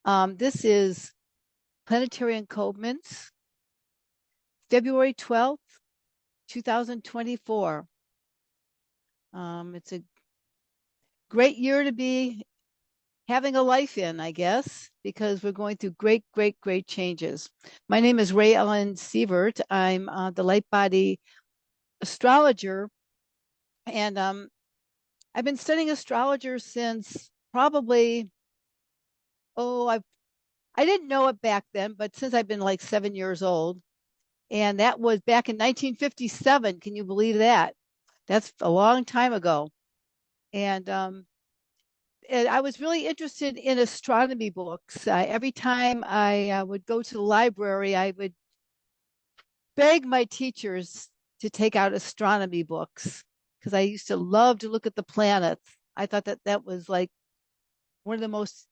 This is Planetary Encodements, February 12th, 2024. It's a great year to be having a life in, I guess, because we're going through great, great, great changes. My name is Rae Ellen. I'm the Lightbody Astrologer, and I've been studying astrologer since probably, I didn't know it back then, but since I've been like 7 years old, and that was back in 1957. Can you believe that? That's a long time ago. And I was really interested in astronomy books. Every time I would go to the library, I would beg my teachers to take out astronomy books because I used to love to look at the planets. I thought that that was like one of the most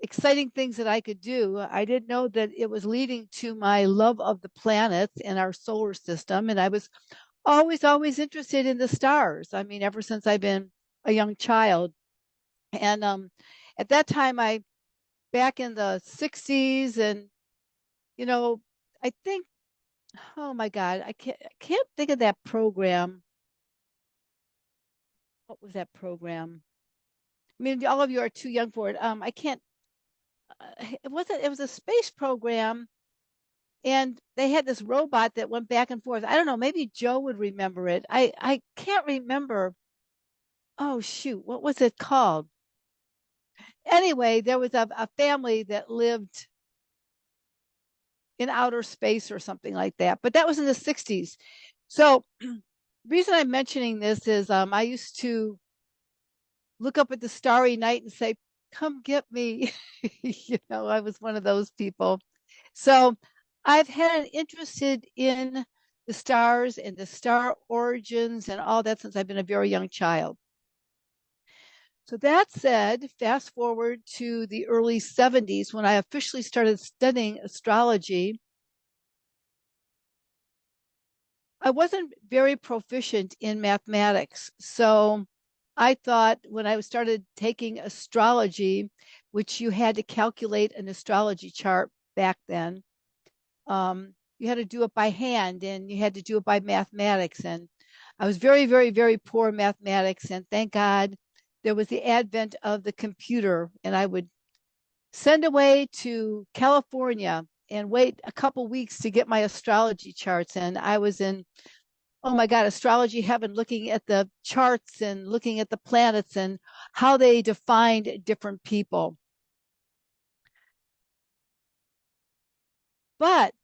exciting things that I could do. I didn't know that it was leading to my love of the planets and our solar system. And I was always interested in the stars. I mean, ever since I've been a young child. And at that time, back in the 60s, and you know, I think, oh my God, I can't think of that program. What was that program? I mean, all of you are too young for it. I can't. It was a space program, and they had this robot that went back and forth. I don't know. Maybe Joe would remember it. I can't remember. Oh shoot, what was it called? Anyway, there was a family that lived in outer space or something like that. But that was in the 60s. So the reason I'm mentioning this is I used to look up at the starry night and say, come get me. I was one of those people. So I've had an interest in the stars and the star origins and all that since I've been a very young child. So that said, fast forward to the early 70s when I officially started studying astrology. I wasn't very proficient in mathematics. So I thought when I started taking astrology, which you had to calculate an astrology chart back then, you had to do it by hand and you had to do it by mathematics. And I was very, very, very poor in mathematics. And thank God there was the advent of the computer. And I would send away to California and wait a couple weeks to get my astrology charts. And I was in, oh my God, astrology heaven, looking at the charts and looking at the planets and how they defined different people. But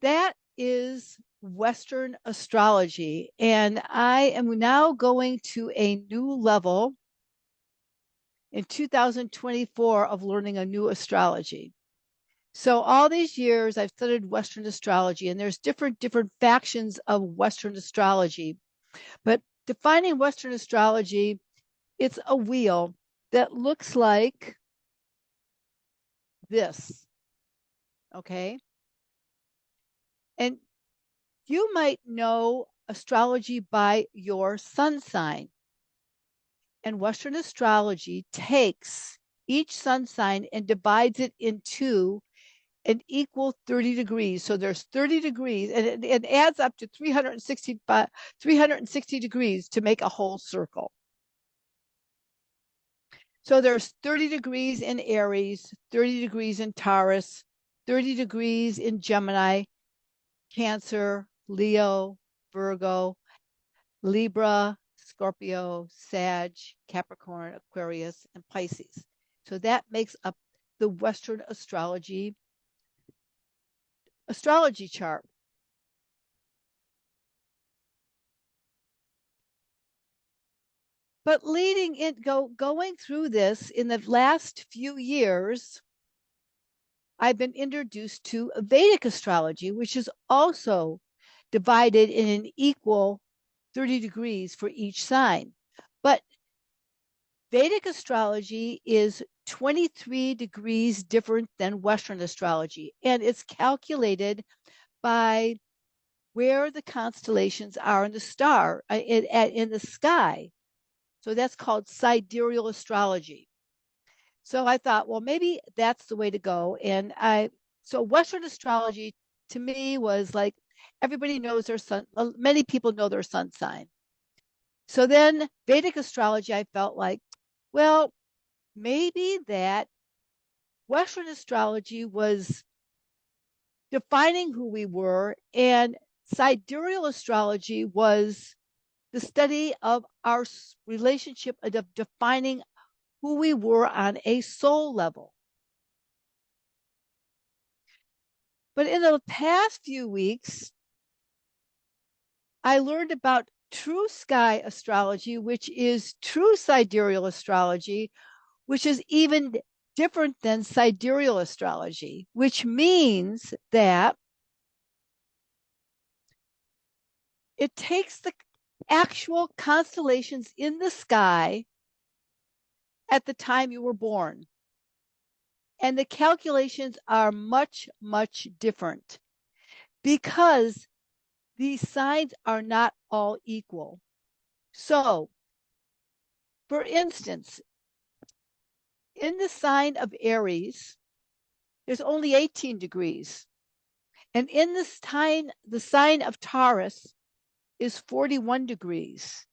that is Western astrology. And I am now going to a new level in 2024 of learning a new astrology. So all these years I've studied Western astrology, and there's different factions of Western astrology. But defining Western astrology, it's a wheel that looks like this. Okay. And you might know astrology by your sun sign. And Western astrology takes each sun sign and divides it into an equal 30 degrees. So there's 30 degrees, and it adds up to 360 degrees to make a whole circle. So there's 30 degrees in Aries, 30 degrees in Taurus, 30 degrees in Gemini, Cancer, Leo, Virgo, Libra, Scorpio, Sag, Capricorn, Aquarius, and Pisces. So that makes up the Western astrology chart. But going through this in the last few years, I've been introduced to Vedic astrology, which is also divided in an equal 30 degrees for each sign. But Vedic astrology is 23 degrees different than Western astrology, and it's calculated by where the constellations are in the in the sky. So that's called sidereal astrology. So I thought, well, maybe that's the way to go. So Western astrology to me was like everybody knows their sun, many people know their sun sign. So then Vedic astrology, I felt like, well, maybe that Western astrology was defining who we were, and sidereal astrology was the study of our relationship of defining who we were on a soul level. But in the past few weeks, I learned about true sky astrology, which is true sidereal astrology, which is even different than sidereal astrology, which means that it takes the actual constellations in the sky at the time you were born. And the calculations are much, much different because these signs are not all equal. So, for instance, in the sign of Aries, there's only 18 degrees. And in the sign of Taurus is 41 degrees.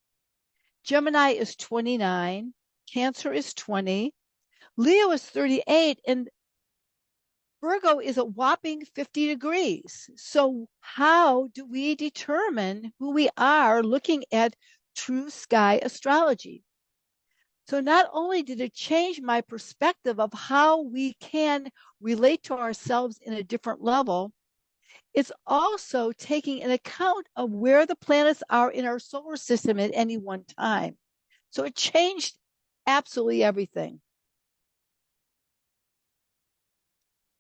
Gemini is 29, Cancer is 20, Leo is 38, and Virgo is a whopping 50 degrees. So, how do we determine who we are looking at true sky astrology? So, not only did it change my perspective of how we can relate to ourselves in a different level, it's also taking an account of where the planets are in our solar system at any one time. So, it changed absolutely everything.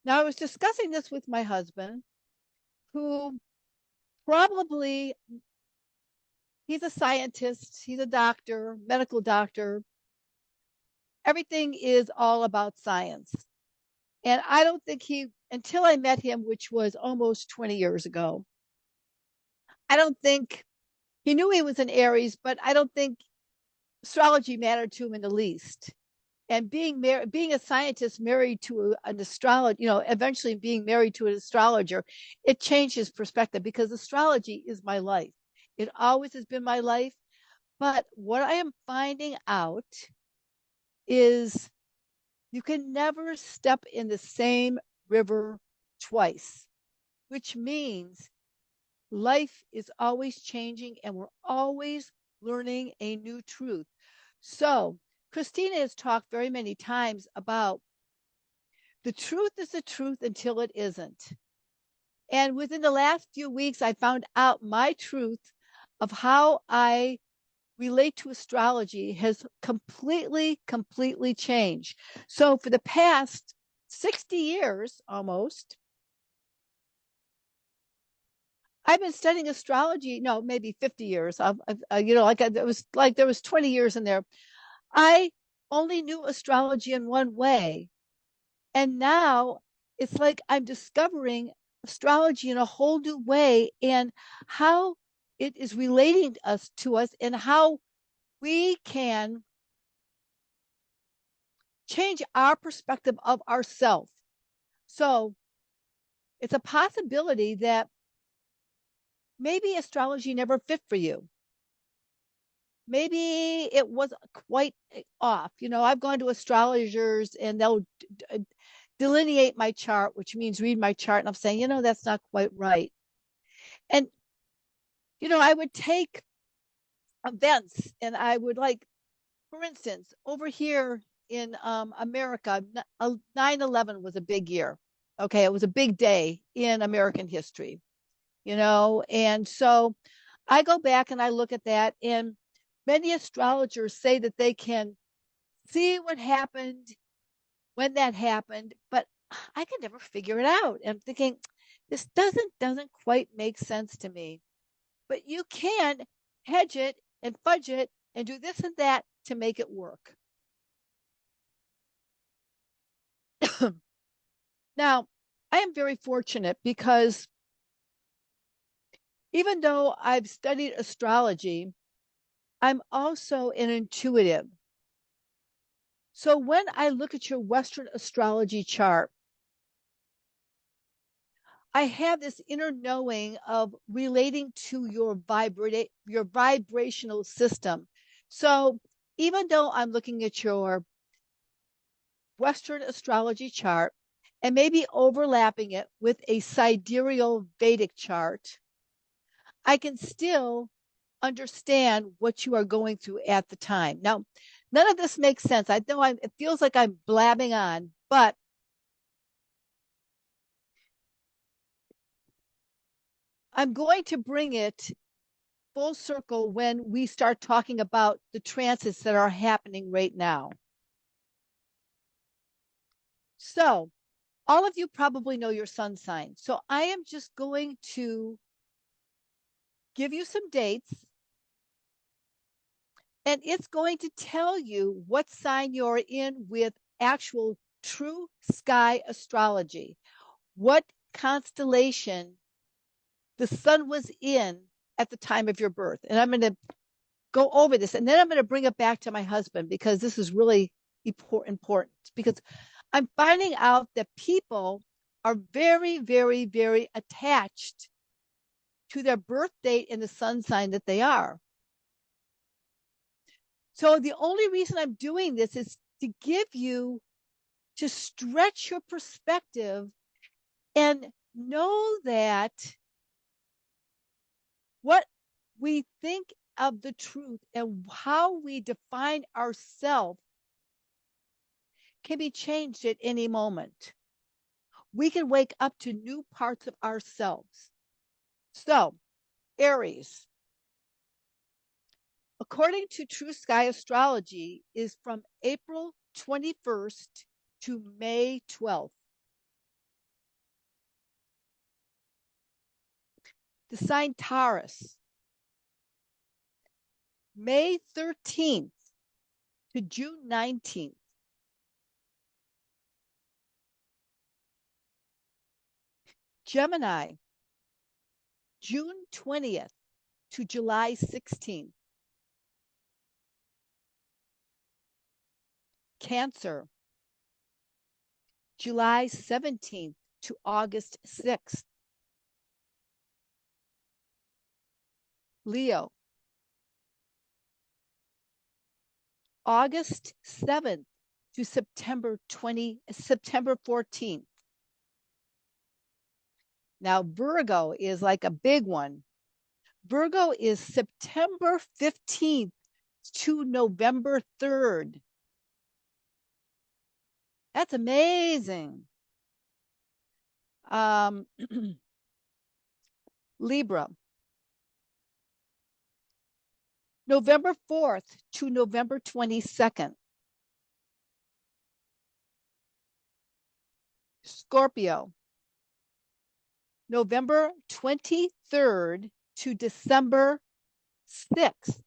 Now, I was discussing this with my husband, who probably, he's a scientist, he's a doctor, medical doctor. Everything is all about science. And I don't think until I met him, which was almost 20 years ago, I don't think he knew he was an Aries, but I don't think astrology mattered to him in the least. And being a scientist married to an astrologer, eventually being married to an astrologer, it changed his perspective because astrology is my life. It always has been my life. But what I am finding out is you can never step in the same river twice, which means life is always changing and we're always learning a new truth. So, Christina has talked very many times about the truth is the truth until it isn't. And within the last few weeks, I found out my truth of how I relate to astrology has completely, completely changed. So for the past 60 years almost, I've been studying astrology. No, maybe 50 years. There was 20 years in there. I only knew astrology in one way. And now it's like I'm discovering astrology in a whole new way and how it is relating to us and how we can change our perspective of ourselves. So it's a possibility that maybe astrology never fit for you. Maybe it was quite off. I've gone to astrologers and they'll delineate my chart, which means read my chart. And I'm saying, that's not quite right. And, I would take events and I would for instance, over here in America, 9/11 was a big year. Okay, it was a big day in American history, and so I go back and I look at that, and many astrologers say that they can see what happened when that happened, but I can never figure it out. I'm thinking, this doesn't quite make sense to me. But you can hedge it and fudge it and do this and that to make it work. Now, I am very fortunate because even though I've studied astrology, I'm also an intuitive. So when I look at your Western astrology chart, I have this inner knowing of relating to your vibrational system. So even though I'm looking at your Western astrology chart and maybe overlapping it with a sidereal Vedic chart, I can still understand what you are going through at the time. Now, none of this makes sense. I know it feels like I'm blabbing on, but I'm going to bring it full circle when we start talking about the transits that are happening right now. So, all of you probably know your sun sign. So, I am just going to give you some dates, and it's going to tell you what sign you're in with actual true sky astrology, what constellation the sun was in at the time of your birth. And I'm going to go over this, and then I'm going to bring it back to my husband because this is really important because I'm finding out that people are very, very, very attached to their birth date and the sun sign that they are. So the only reason I'm doing this is to give you, to stretch your perspective and know that what we think of the truth and how we define ourselves can be changed at any moment. We can wake up to new parts of ourselves. So, Aries, according to True Sky Astrology, is from April 21st to May 12th. The sign Taurus, May 13th to June 19th. Gemini, June 20th to July 16th. Cancer, July 17th to August 6th. Leo, August 7th to September 14th. Now, Virgo is like a big one. Virgo is September 15th to November 3rd. That's amazing. Libra, November 4th to November 22nd. Scorpio, November 23rd to December 6th.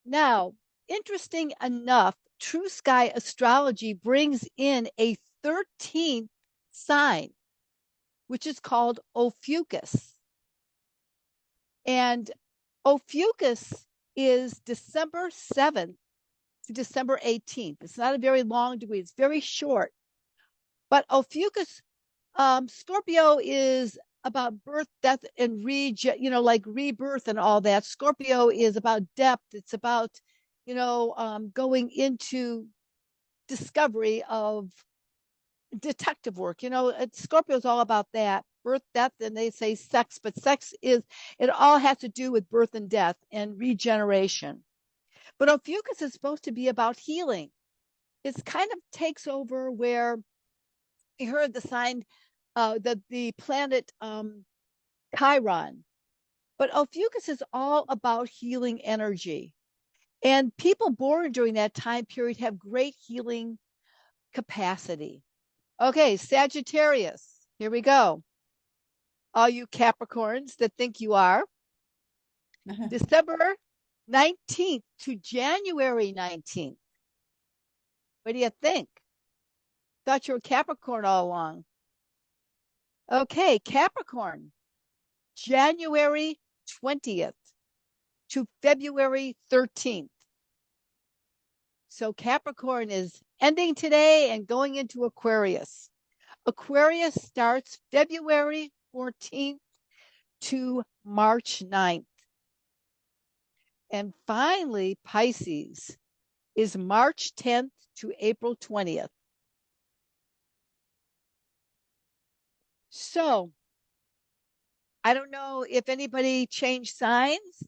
Now, interesting enough, True Sky Astrology brings in a 13th sign, which is called Ophiuchus. And Ophiuchus is December 7th to December 18th. It's not a very long degree, it's very short. But Ophiuchus, Scorpio is about birth, death, and like rebirth and all that. Scorpio is about depth. It's about, going into discovery of detective work. Scorpio is all about that. Birth, death, and they say sex, but it all has to do with birth and death and regeneration. But Ophiuchus is supposed to be about healing. It kind of takes over where you heard the sign, the planet Chiron. But Ophiuchus is all about healing energy. And people born during that time period have great healing capacity. Okay, Sagittarius, here we go. All you Capricorns that think you are. December 19th to January 19th. What do you think? Thought you were Capricorn all along. Okay, Capricorn, January 20th to February 13th. So Capricorn is ending today and going into Aquarius. Aquarius starts February 14th to March 9th. And finally, Pisces is March 10th to April 20th. So I don't know if anybody changed signs.